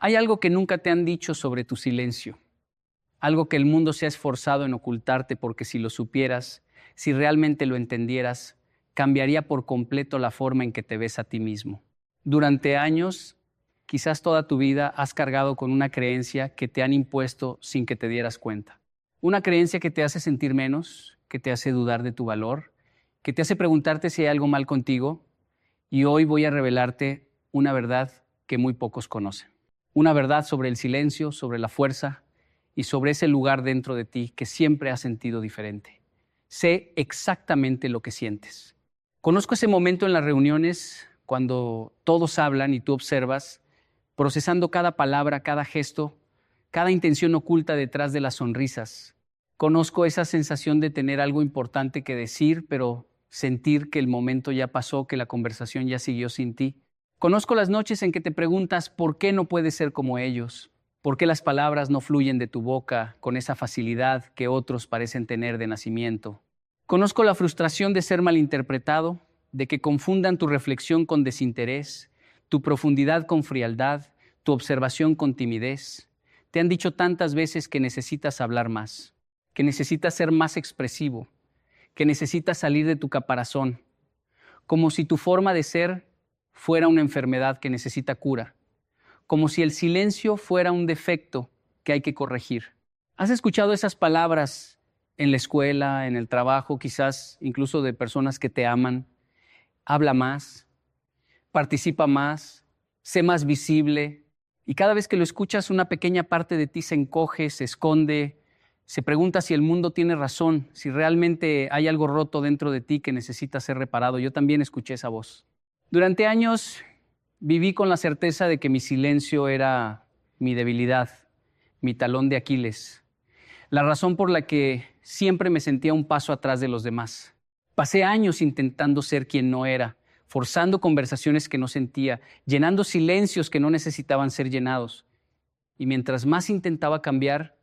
Hay algo que nunca te han dicho sobre tu silencio, algo que el mundo se ha esforzado en ocultarte porque si lo supieras, si realmente lo entendieras, cambiaría por completo la forma en que te ves a ti mismo. Durante años, quizás toda tu vida, has cargado con una creencia que te han impuesto sin que te dieras cuenta. Una creencia que te hace sentir menos, que te hace dudar de tu valor, que te hace preguntarte si hay algo mal contigo, y hoy voy a revelarte una verdad que muy pocos conocen. Una verdad sobre el silencio, sobre la fuerza y sobre ese lugar dentro de ti que siempre has sentido diferente. Sé exactamente lo que sientes. Conozco ese momento en las reuniones cuando todos hablan y tú observas, procesando cada palabra, cada gesto, cada intención oculta detrás de las sonrisas. Conozco esa sensación de tener algo importante que decir, pero sentir que el momento ya pasó, que la conversación ya siguió sin ti. Conozco las noches en que te preguntas por qué no puedes ser como ellos, por qué las palabras no fluyen de tu boca con esa facilidad que otros parecen tener de nacimiento. Conozco la frustración de ser malinterpretado, de que confundan tu reflexión con desinterés, tu profundidad con frialdad, tu observación con timidez. Te han dicho tantas veces que necesitas hablar más, que necesitas ser más expresivo, que necesitas salir de tu caparazón, como si tu forma de ser fuera una enfermedad que necesita cura, como si el silencio fuera un defecto que hay que corregir. ¿Has escuchado esas palabras en la escuela, en el trabajo, quizás incluso de personas que te aman? Habla más, participa más, sé más visible. Y cada vez que lo escuchas, una pequeña parte de ti se encoge, se esconde, se pregunta si el mundo tiene razón, si realmente hay algo roto dentro de ti que necesita ser reparado. Yo también escuché esa voz. Durante años viví con la certeza de que mi silencio era mi debilidad, mi talón de Aquiles, la razón por la que siempre me sentía un paso atrás de los demás. Pasé años intentando ser quien no era, forzando conversaciones que no sentía, llenando silencios que no necesitaban ser llenados. Y mientras más intentaba cambiar,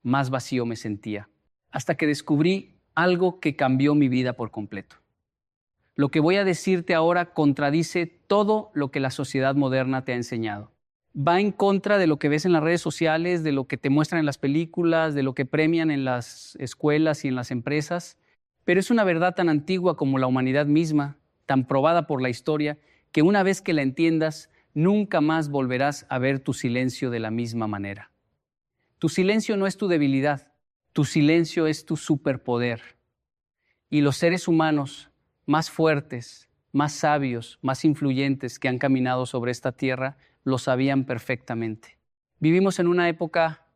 más vacío me sentía. Hasta que descubrí algo que cambió mi vida por completo. Lo que voy a decirte ahora contradice todo lo que la sociedad moderna te ha enseñado. Va en contra de lo que ves en las redes sociales, de lo que te muestran en las películas, de lo que premian en las escuelas y en las empresas. Pero es una verdad tan antigua como la humanidad misma, tan probada por la historia, que una vez que la entiendas, nunca más volverás a ver tu silencio de la misma manera. Tu silencio no es tu debilidad, tu silencio es tu superpoder. Y los seres humanos más fuertes, más sabios, más influyentes que han caminado sobre esta tierra, lo sabían perfectamente. Vivimos en una época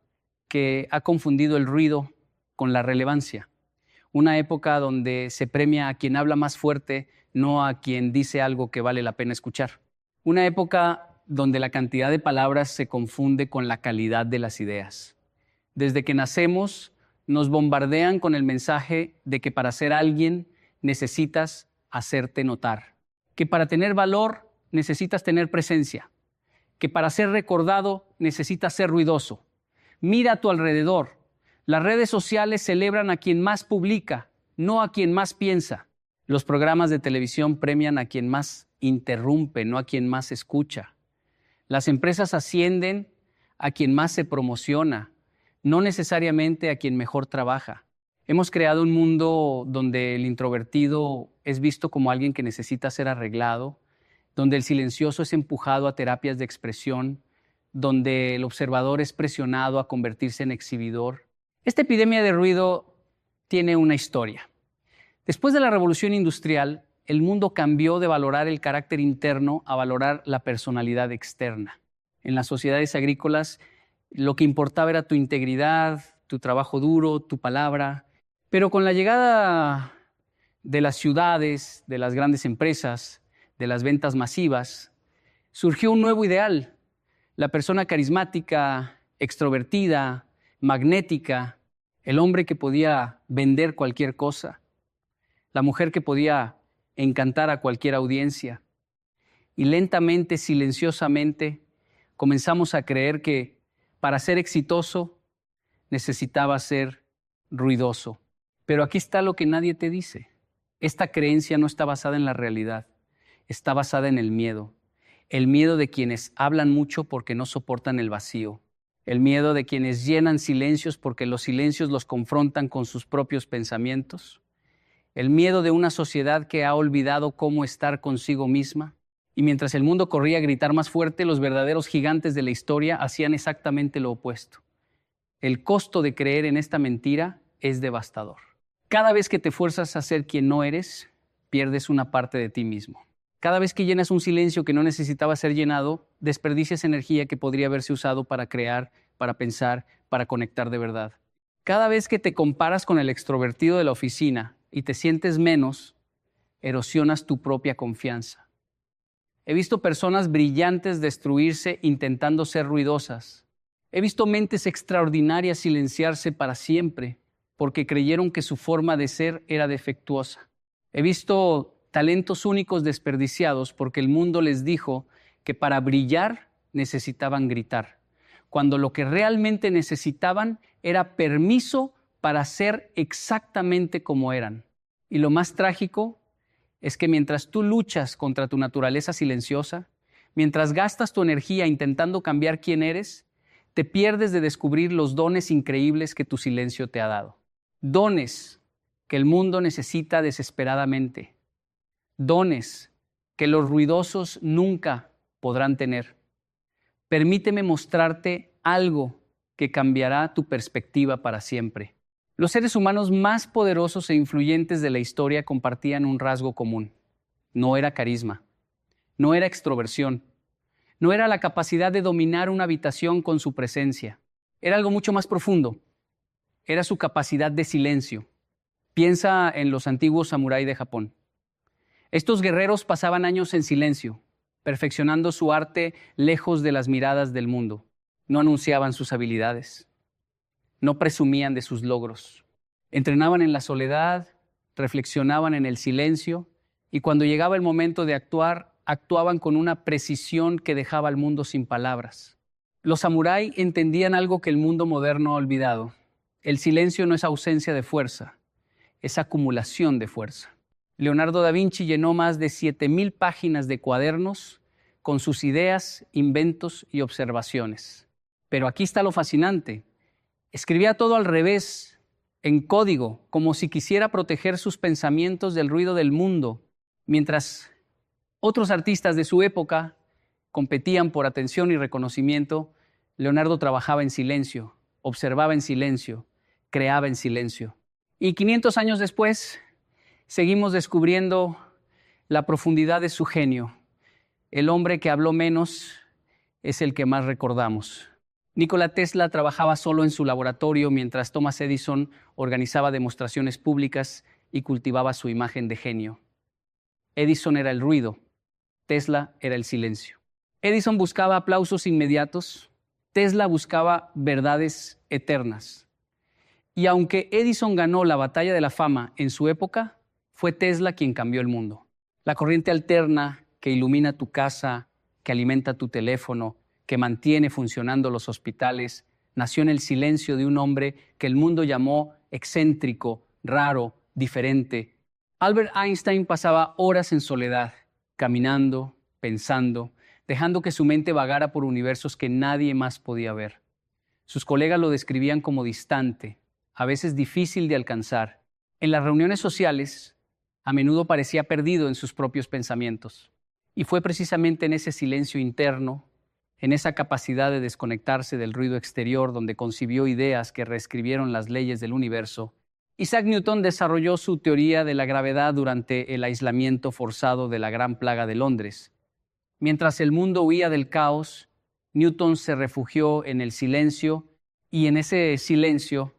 que ha confundido el ruido con la relevancia. Una época donde se premia a quien habla más fuerte, no a quien dice algo que vale la pena escuchar. Una época donde la cantidad de palabras se confunde con la calidad de las ideas. Desde que nacemos, nos bombardean con el mensaje de que para ser alguien necesitas hacerte notar, que para tener valor necesitas tener presencia, que para ser recordado necesitas ser ruidoso. Mira a tu alrededor. Las redes sociales celebran a quien más publica, no a quien más piensa. Los programas de televisión premian a quien más interrumpe, no a quien más escucha. Las empresas ascienden a quien más se promociona, no necesariamente a quien mejor trabaja. Hemos creado un mundo donde el introvertido es visto como alguien que necesita ser arreglado, donde el silencioso es empujado a terapias de expresión, donde el observador es presionado a convertirse en exhibidor. Esta epidemia de ruido tiene una historia. Después de la Revolución Industrial, el mundo cambió de valorar el carácter interno a valorar la personalidad externa. En las sociedades agrícolas, lo que importaba era tu integridad, tu trabajo duro, tu palabra. Pero con la llegada de las ciudades, de las grandes empresas, de las ventas masivas, surgió un nuevo ideal. La persona carismática, extrovertida, magnética, el hombre que podía vender cualquier cosa, la mujer que podía encantar a cualquier audiencia. Y lentamente, silenciosamente, comenzamos a creer que para ser exitoso necesitaba ser ruidoso. Pero aquí está lo que nadie te dice. Esta creencia no está basada en la realidad, está basada en el miedo. el miedo de quienes hablan mucho porque no soportan el vacío, el miedo de quienes llenan silencios porque los silencios los confrontan con sus propios pensamientos, el miedo de una sociedad que ha olvidado cómo estar consigo misma. Y mientras el mundo corría a gritar más fuerte, los verdaderos gigantes de la historia hacían exactamente lo opuesto. El costo de creer en esta mentira es devastador. Cada vez que te fuerzas a ser quien no eres, pierdes una parte de ti mismo. Cada vez que llenas un silencio que no necesitaba ser llenado, desperdicias energía que podría haberse usado para crear, para pensar, para conectar de verdad. Cada vez que te comparas con el extrovertido de la oficina y te sientes menos, erosionas tu propia confianza. He visto personas brillantes destruirse intentando ser ruidosas. He visto mentes extraordinarias silenciarse para siempre porque creyeron que su forma de ser era defectuosa. He visto talentos únicos desperdiciados porque el mundo les dijo que para brillar necesitaban gritar, cuando lo que realmente necesitaban era permiso para ser exactamente como eran. Y lo más trágico es que mientras tú luchas contra tu naturaleza silenciosa, mientras gastas tu energía intentando cambiar quién eres, te pierdes de descubrir los dones increíbles que tu silencio te ha dado. Dones que el mundo necesita desesperadamente. Dones que los ruidosos nunca podrán tener. Permíteme mostrarte algo que cambiará tu perspectiva para siempre. Los seres humanos más poderosos e influyentes de la historia compartían un rasgo común. No era carisma, no era extroversión, no era la capacidad de dominar una habitación con su presencia. Era algo mucho más profundo. Era su capacidad de silencio. Piensa en los antiguos samurái de Japón. Estos guerreros pasaban años en silencio, perfeccionando su arte lejos de las miradas del mundo. No anunciaban sus habilidades. No presumían de sus logros. Entrenaban en la soledad, reflexionaban en el silencio y cuando llegaba el momento de actuar, actuaban con una precisión que dejaba al mundo sin palabras. Los samurái entendían algo que el mundo moderno ha olvidado. El silencio no es ausencia de fuerza, es acumulación de fuerza. Leonardo da Vinci llenó más de 7,000 páginas de cuadernos con sus ideas, inventos y observaciones. Pero aquí está lo fascinante. Escribía todo al revés, en código, como si quisiera proteger sus pensamientos del ruido del mundo, mientras otros artistas de su época competían por atención y reconocimiento. Leonardo trabajaba en silencio, observaba en silencio, creaba en silencio. Y 500 años después, seguimos descubriendo la profundidad de su genio. El hombre que habló menos es el que más recordamos. Nikola Tesla trabajaba solo en su laboratorio mientras Thomas Edison organizaba demostraciones públicas y cultivaba su imagen de genio. Edison era el ruido, Tesla era el silencio. Edison buscaba aplausos inmediatos, Tesla buscaba verdades eternas. Y aunque Edison ganó la batalla de la fama en su época, fue Tesla quien cambió el mundo. La corriente alterna que ilumina tu casa, que alimenta tu teléfono, que mantiene funcionando los hospitales, nació en el silencio de un hombre que el mundo llamó excéntrico, raro, diferente. Albert Einstein pasaba horas en soledad, caminando, pensando, dejando que su mente vagara por universos que nadie más podía ver. Sus colegas lo describían como distante, a veces difícil de alcanzar. En las reuniones sociales, a menudo parecía perdido en sus propios pensamientos. Y fue precisamente en ese silencio interno, en esa capacidad de desconectarse del ruido exterior donde concibió ideas que reescribieron las leyes del universo, Isaac Newton desarrolló su teoría de la gravedad durante el aislamiento forzado de la Gran Plaga de Londres. Mientras el mundo huía del caos, Newton se refugió en el silencio y en ese silencio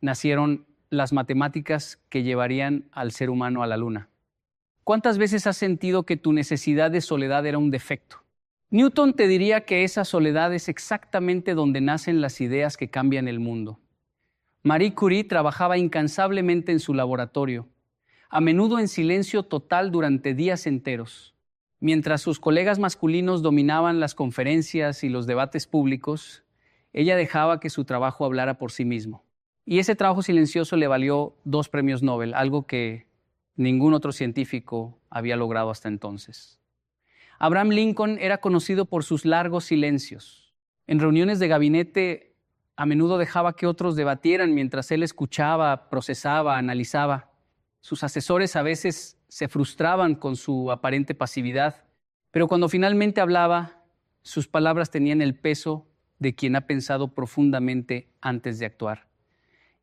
nacieron las matemáticas que llevarían al ser humano a la luna. ¿Cuántas veces has sentido que tu necesidad de soledad era un defecto? Newton te diría que esa soledad es exactamente donde nacen las ideas que cambian el mundo. Marie Curie trabajaba incansablemente en su laboratorio, a menudo en silencio total durante días enteros. Mientras sus colegas masculinos dominaban las conferencias y los debates públicos, ella dejaba que su trabajo hablara por sí mismo. Y ese trabajo silencioso le valió 2 premios Nobel, algo que ningún otro científico había logrado hasta entonces. Abraham Lincoln era conocido por sus largos silencios. En reuniones de gabinete a menudo dejaba que otros debatieran mientras él escuchaba, procesaba, analizaba. Sus asesores a veces se frustraban con su aparente pasividad, pero cuando finalmente hablaba, sus palabras tenían el peso de quien ha pensado profundamente antes de actuar.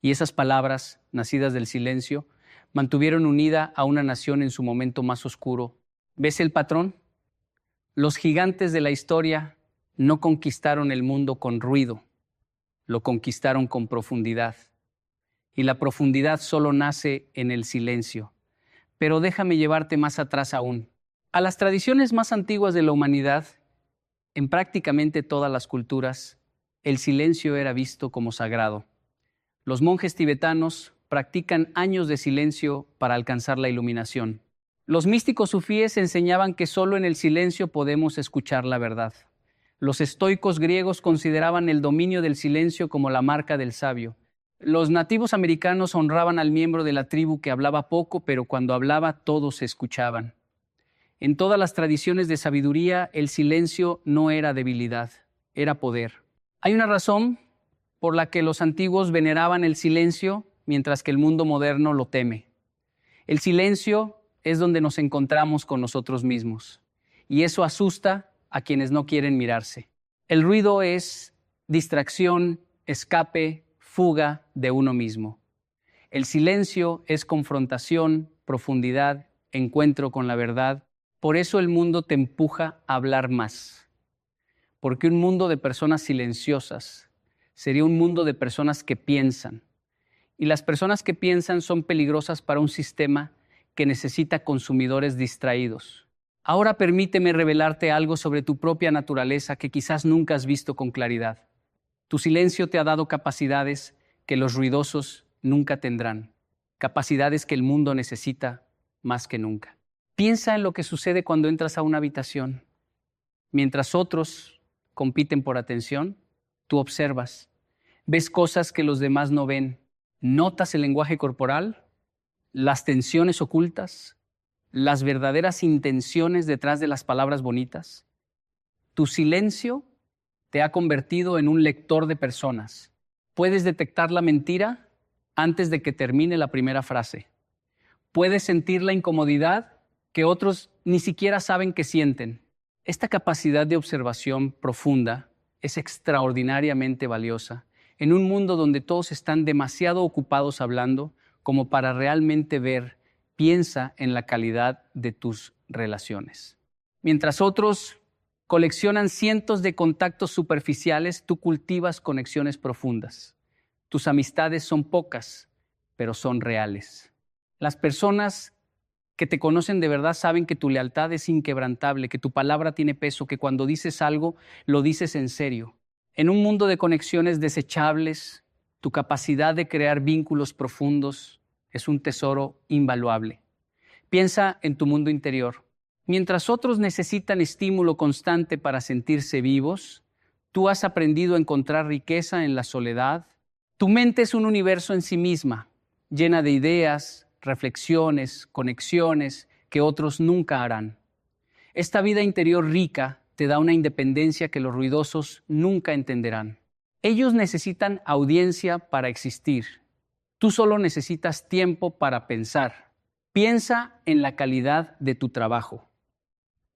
Y esas palabras, nacidas del silencio, mantuvieron unida a una nación en su momento más oscuro. ¿Ves el patrón? Los gigantes de la historia no conquistaron el mundo con ruido, lo conquistaron con profundidad. Y la profundidad solo nace en el silencio. Pero déjame llevarte más atrás aún. A las tradiciones más antiguas de la humanidad, en prácticamente todas las culturas, el silencio era visto como sagrado. Los monjes tibetanos practican años de silencio para alcanzar la iluminación. Los místicos sufíes enseñaban que solo en el silencio podemos escuchar la verdad. Los estoicos griegos consideraban el dominio del silencio como la marca del sabio. Los nativos americanos honraban al miembro de la tribu que hablaba poco, pero cuando hablaba todos se escuchaban. En todas las tradiciones de sabiduría, el silencio no era debilidad, era poder. Hay una razón por la que los antiguos veneraban el silencio, mientras que el mundo moderno lo teme. El silencio es donde nos encontramos con nosotros mismos, y eso asusta a quienes no quieren mirarse. El ruido es distracción, escape, fuga de uno mismo. El silencio es confrontación, profundidad, encuentro con la verdad. Por eso el mundo te empuja a hablar más. Porque un mundo de personas silenciosas sería un mundo de personas que piensan. Y las personas que piensan son peligrosas para un sistema que necesita consumidores distraídos. Ahora permíteme revelarte algo sobre tu propia naturaleza que quizás nunca has visto con claridad. Tu silencio te ha dado capacidades que los ruidosos nunca tendrán, capacidades que el mundo necesita más que nunca. Piensa en lo que sucede cuando entras a una habitación. Mientras otros compiten por atención, tú observas, ves cosas que los demás no ven, notas el lenguaje corporal, las tensiones ocultas, las verdaderas intenciones detrás de las palabras bonitas. Tu silencio te ha convertido en un lector de personas. Puedes detectar la mentira antes de que termine la primera frase. Puedes sentir la incomodidad que otros ni siquiera saben que sienten. Esta capacidad de observación profunda es extraordinariamente valiosa en un mundo donde todos están demasiado ocupados hablando como para realmente ver. Piensa en la calidad de tus relaciones. Mientras otros coleccionan cientos de contactos superficiales, tú cultivas conexiones profundas. Tus amistades son pocas, pero son reales. Las personas que te conocen de verdad saben que tu lealtad es inquebrantable, que tu palabra tiene peso, que cuando dices algo, lo dices en serio. En un mundo de conexiones desechables, tu capacidad de crear vínculos profundos es un tesoro invaluable. Piensa en tu mundo interior. Mientras otros necesitan estímulo constante para sentirse vivos, tú has aprendido a encontrar riqueza en la soledad. Tu mente es un universo en sí misma, llena de ideas, reflexiones, conexiones que otros nunca harán. Esta vida interior rica te da una independencia que los ruidosos nunca entenderán. Ellos necesitan audiencia para existir. Tú solo necesitas tiempo para pensar. Piensa en la calidad de tu trabajo.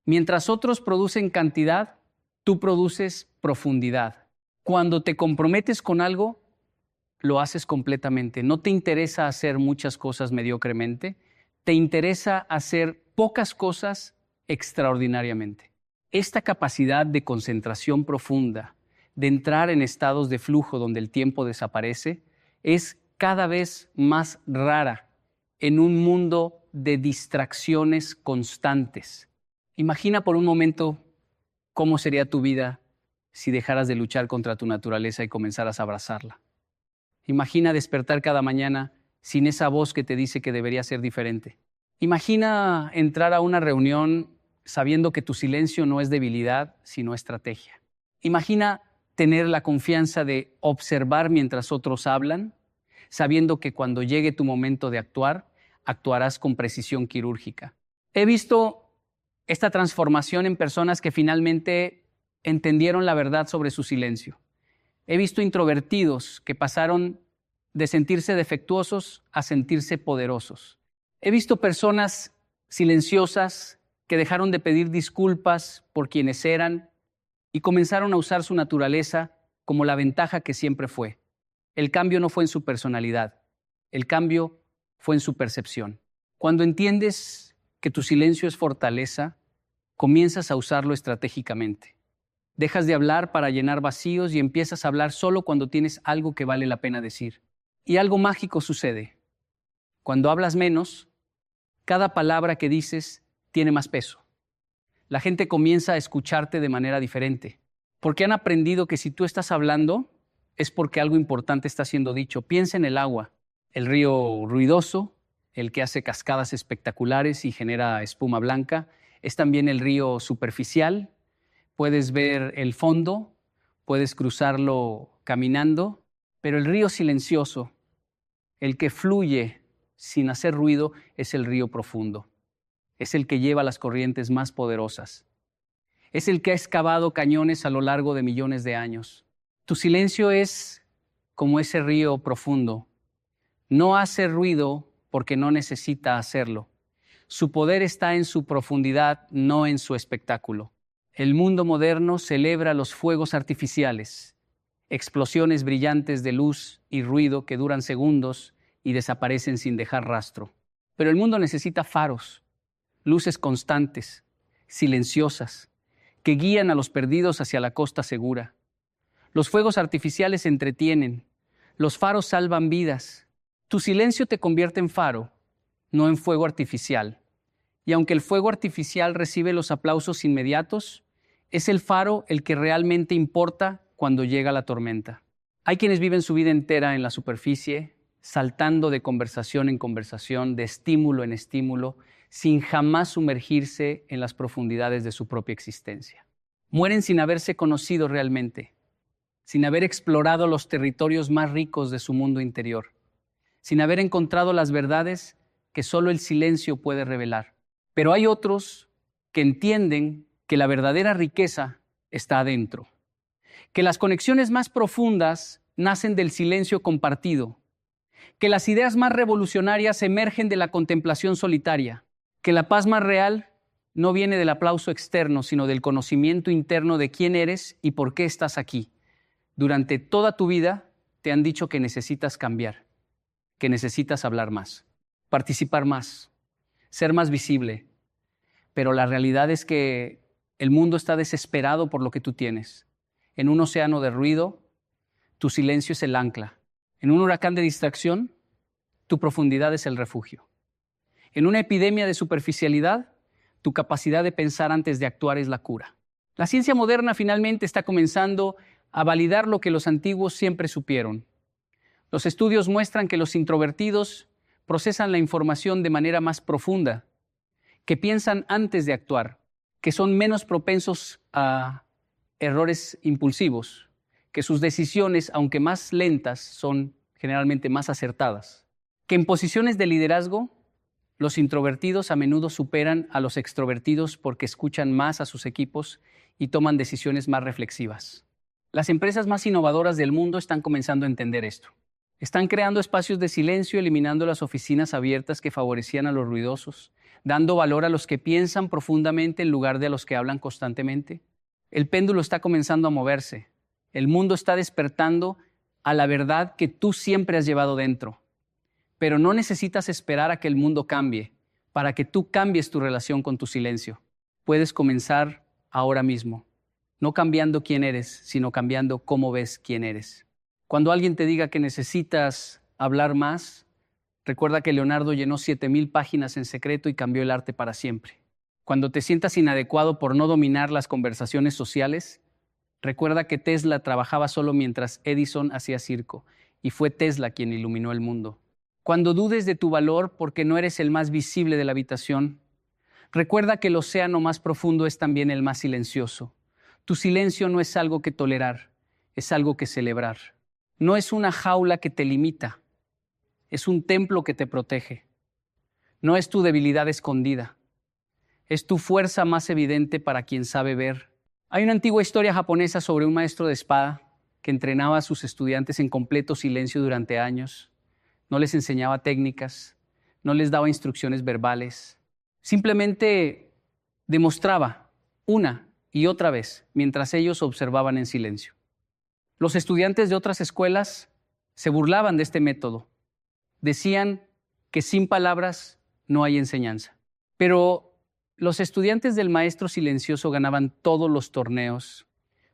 Mientras otros producen cantidad, tú produces profundidad. Cuando te comprometes con algo, lo haces completamente. No te interesa hacer muchas cosas mediocremente, te interesa hacer pocas cosas extraordinariamente. Esta capacidad de concentración profunda, de entrar en estados de flujo donde el tiempo desaparece, es cada vez más rara en un mundo de distracciones constantes. Imagina por un momento cómo sería tu vida si dejaras de luchar contra tu naturaleza y comenzaras a abrazarla. Imagina despertar cada mañana sin esa voz que te dice que debería ser diferente. Imagina entrar a una reunión sabiendo que tu silencio no es debilidad, sino estrategia. Imagina tener la confianza de observar mientras otros hablan, sabiendo que cuando llegue tu momento de actuar, actuarás con precisión quirúrgica. He visto esta transformación en personas que finalmente entendieron la verdad sobre su silencio. He visto introvertidos que pasaron de sentirse defectuosos a sentirse poderosos. He visto personas silenciosas que dejaron de pedir disculpas por quienes eran y comenzaron a usar su naturaleza como la ventaja que siempre fue. El cambio no fue en su personalidad, el cambio fue en su percepción. Cuando entiendes que tu silencio es fortaleza, comienzas a usarlo estratégicamente. Dejas de hablar para llenar vacíos y empiezas a hablar solo cuando tienes algo que vale la pena decir. Y algo mágico sucede. Cuando hablas menos, cada palabra que dices tiene más peso. La gente comienza a escucharte de manera diferente, porque han aprendido que si tú estás hablando, es porque algo importante está siendo dicho. Piensa en el agua, el río ruidoso, el que hace cascadas espectaculares y genera espuma blanca. Es también el río superficial. Puedes ver el fondo, puedes cruzarlo caminando, pero el río silencioso, el que fluye sin hacer ruido, es el río profundo. Es el que lleva las corrientes más poderosas. Es el que ha excavado cañones a lo largo de millones de años. Tu silencio es como ese río profundo. No hace ruido porque no necesita hacerlo. Su poder está en su profundidad, no en su espectáculo. El mundo moderno celebra los fuegos artificiales, explosiones brillantes de luz y ruido que duran segundos y desaparecen sin dejar rastro. Pero el mundo necesita faros, luces constantes, silenciosas, que guían a los perdidos hacia la costa segura. Los fuegos artificiales entretienen, los faros salvan vidas. Tu silencio te convierte en faro, no en fuego artificial. Y aunque el fuego artificial recibe los aplausos inmediatos, es el faro el que realmente importa cuando llega la tormenta. Hay quienes viven su vida entera en la superficie, saltando de conversación en conversación, de estímulo en estímulo, sin jamás sumergirse en las profundidades de su propia existencia. Mueren sin haberse conocido realmente, sin haber explorado los territorios más ricos de su mundo interior, sin haber encontrado las verdades que solo el silencio puede revelar. Pero hay otros que entienden que la verdadera riqueza está adentro, que las conexiones más profundas nacen del silencio compartido, que las ideas más revolucionarias emergen de la contemplación solitaria, que la paz más real no viene del aplauso externo, sino del conocimiento interno de quién eres y por qué estás aquí. Durante toda tu vida te han dicho que necesitas cambiar, que necesitas hablar más, participar más, ser más visible. Pero la realidad es que el mundo está desesperado por lo que tú tienes. En un océano de ruido, tu silencio es el ancla. En un huracán de distracción, tu profundidad es el refugio. En una epidemia de superficialidad, tu capacidad de pensar antes de actuar es la cura. La ciencia moderna finalmente está comenzando a validar lo que los antiguos siempre supieron. Los estudios muestran que los introvertidos procesan la información de manera más profunda, que piensan antes de actuar, que son menos propensos a errores impulsivos, que sus decisiones, aunque más lentas, son generalmente más acertadas, que en posiciones de liderazgo, los introvertidos a menudo superan a los extrovertidos porque escuchan más a sus equipos y toman decisiones más reflexivas. Las empresas más innovadoras del mundo están comenzando a entender esto. Están creando espacios de silencio, eliminando las oficinas abiertas que favorecían a los ruidosos, dando valor a los que piensan profundamente en lugar de a los que hablan constantemente. El péndulo está comenzando a moverse. El mundo está despertando a la verdad que tú siempre has llevado dentro. Pero no necesitas esperar a que el mundo cambie para que tú cambies tu relación con tu silencio. Puedes comenzar ahora mismo, no cambiando quién eres, sino cambiando cómo ves quién eres. Cuando alguien te diga que necesitas hablar más, recuerda que Leonardo llenó 7,000 páginas en secreto y cambió el arte para siempre. Cuando te sientas inadecuado por no dominar las conversaciones sociales, recuerda que Tesla trabajaba solo mientras Edison hacía circo, y fue Tesla quien iluminó el mundo. Cuando dudes de tu valor porque no eres el más visible de la habitación, recuerda que el océano más profundo es también el más silencioso. Tu silencio no es algo que tolerar, es algo que celebrar. No es una jaula que te limita, es un templo que te protege. No es tu debilidad escondida, Es tu fuerza más evidente para quien sabe ver. Hay una antigua historia japonesa sobre un maestro de espada que entrenaba a sus estudiantes en completo silencio durante años. No les enseñaba técnicas, no les daba instrucciones verbales. Simplemente demostraba una y otra vez mientras ellos observaban en silencio. Los estudiantes de otras escuelas se burlaban de este método. Decían que sin palabras no hay enseñanza. Pero los estudiantes del maestro silencioso ganaban todos los torneos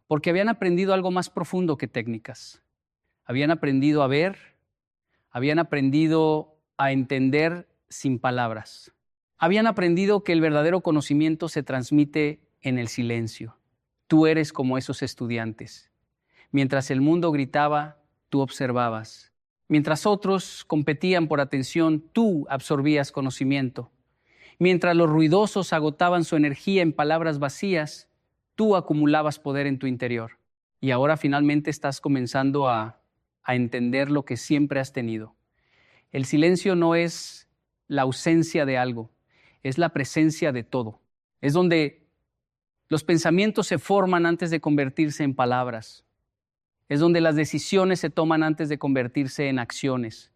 porque habían aprendido algo más profundo que técnicas. Habían aprendido a ver, habían aprendido a entender sin palabras. Habían aprendido que el verdadero conocimiento se transmite en el silencio. Tú eres como esos estudiantes. Mientras el mundo gritaba, tú observabas. Mientras otros competían por atención, tú absorbías conocimiento. Mientras los ruidosos agotaban su energía en palabras vacías, tú acumulabas poder en tu interior. Y ahora finalmente estás comenzando a entender lo que siempre has tenido. El silencio no es la ausencia de algo, es la presencia de todo. Es donde los pensamientos se forman antes de convertirse en palabras. Es donde las decisiones se toman antes de convertirse en acciones.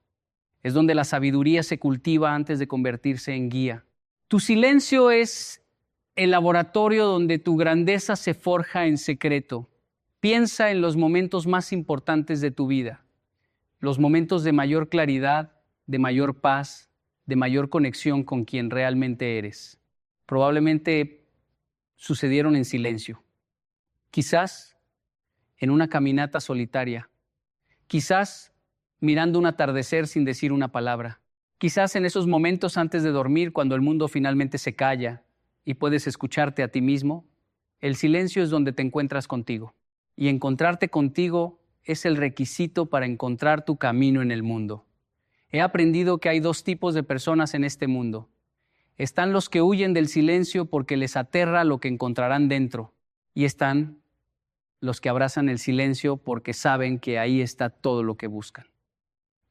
Es donde la sabiduría se cultiva antes de convertirse en guía. Tu silencio es el laboratorio donde tu grandeza se forja en secreto. Piensa en los momentos más importantes de tu vida, los momentos de mayor claridad, de mayor paz, de mayor conexión con quien realmente eres. Probablemente sucedieron en silencio. Quizás en una caminata solitaria. Quizás mirando un atardecer sin decir una palabra. Quizás en esos momentos antes de dormir, cuando el mundo finalmente se calla y puedes escucharte a ti mismo, el silencio es donde te encuentras contigo. Y encontrarte contigo es el requisito para encontrar tu camino en el mundo. He aprendido que hay dos tipos de personas en este mundo. Están los que huyen del silencio porque les aterra lo que encontrarán dentro. Y están los que abrazan el silencio porque saben que ahí está todo lo que buscan.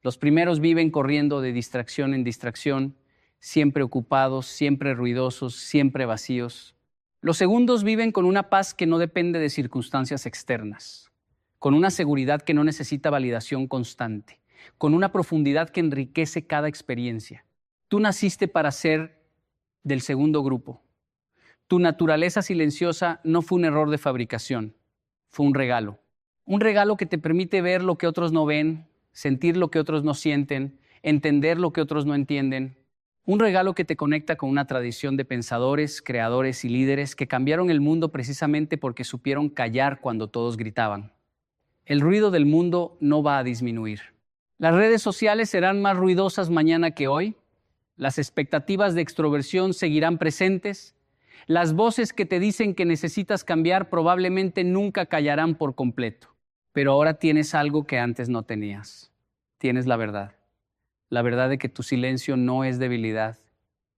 Los primeros viven corriendo de distracción en distracción, siempre ocupados, siempre ruidosos, siempre vacíos. Los segundos viven con una paz que no depende de circunstancias externas, con una seguridad que no necesita validación constante, con una profundidad que enriquece cada experiencia. Tú naciste para ser del segundo grupo. Tu naturaleza silenciosa no fue un error de fabricación. Fue un regalo. Un regalo que te permite ver lo que otros no ven, sentir lo que otros no sienten, entender lo que otros no entienden. Un regalo que te conecta con una tradición de pensadores, creadores y líderes que cambiaron el mundo precisamente porque supieron callar cuando todos gritaban. El ruido del mundo no va a disminuir. Las redes sociales serán más ruidosas mañana que hoy. Las expectativas de extroversión seguirán presentes. Las voces que te dicen que necesitas cambiar probablemente nunca callarán por completo. Pero ahora tienes algo que antes no tenías. Tienes la verdad. La verdad de que tu silencio no es debilidad.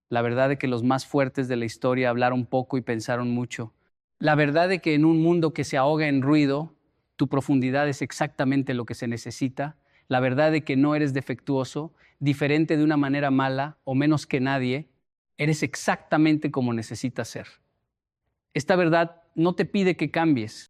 La verdad de que los más fuertes de la historia hablaron poco y pensaron mucho. La verdad de que en un mundo que se ahoga en ruido, tu profundidad es exactamente lo que se necesita. La verdad de que no eres defectuoso, diferente de una manera mala o menos que nadie. Eres exactamente como necesitas ser. Esta verdad no te pide que cambies,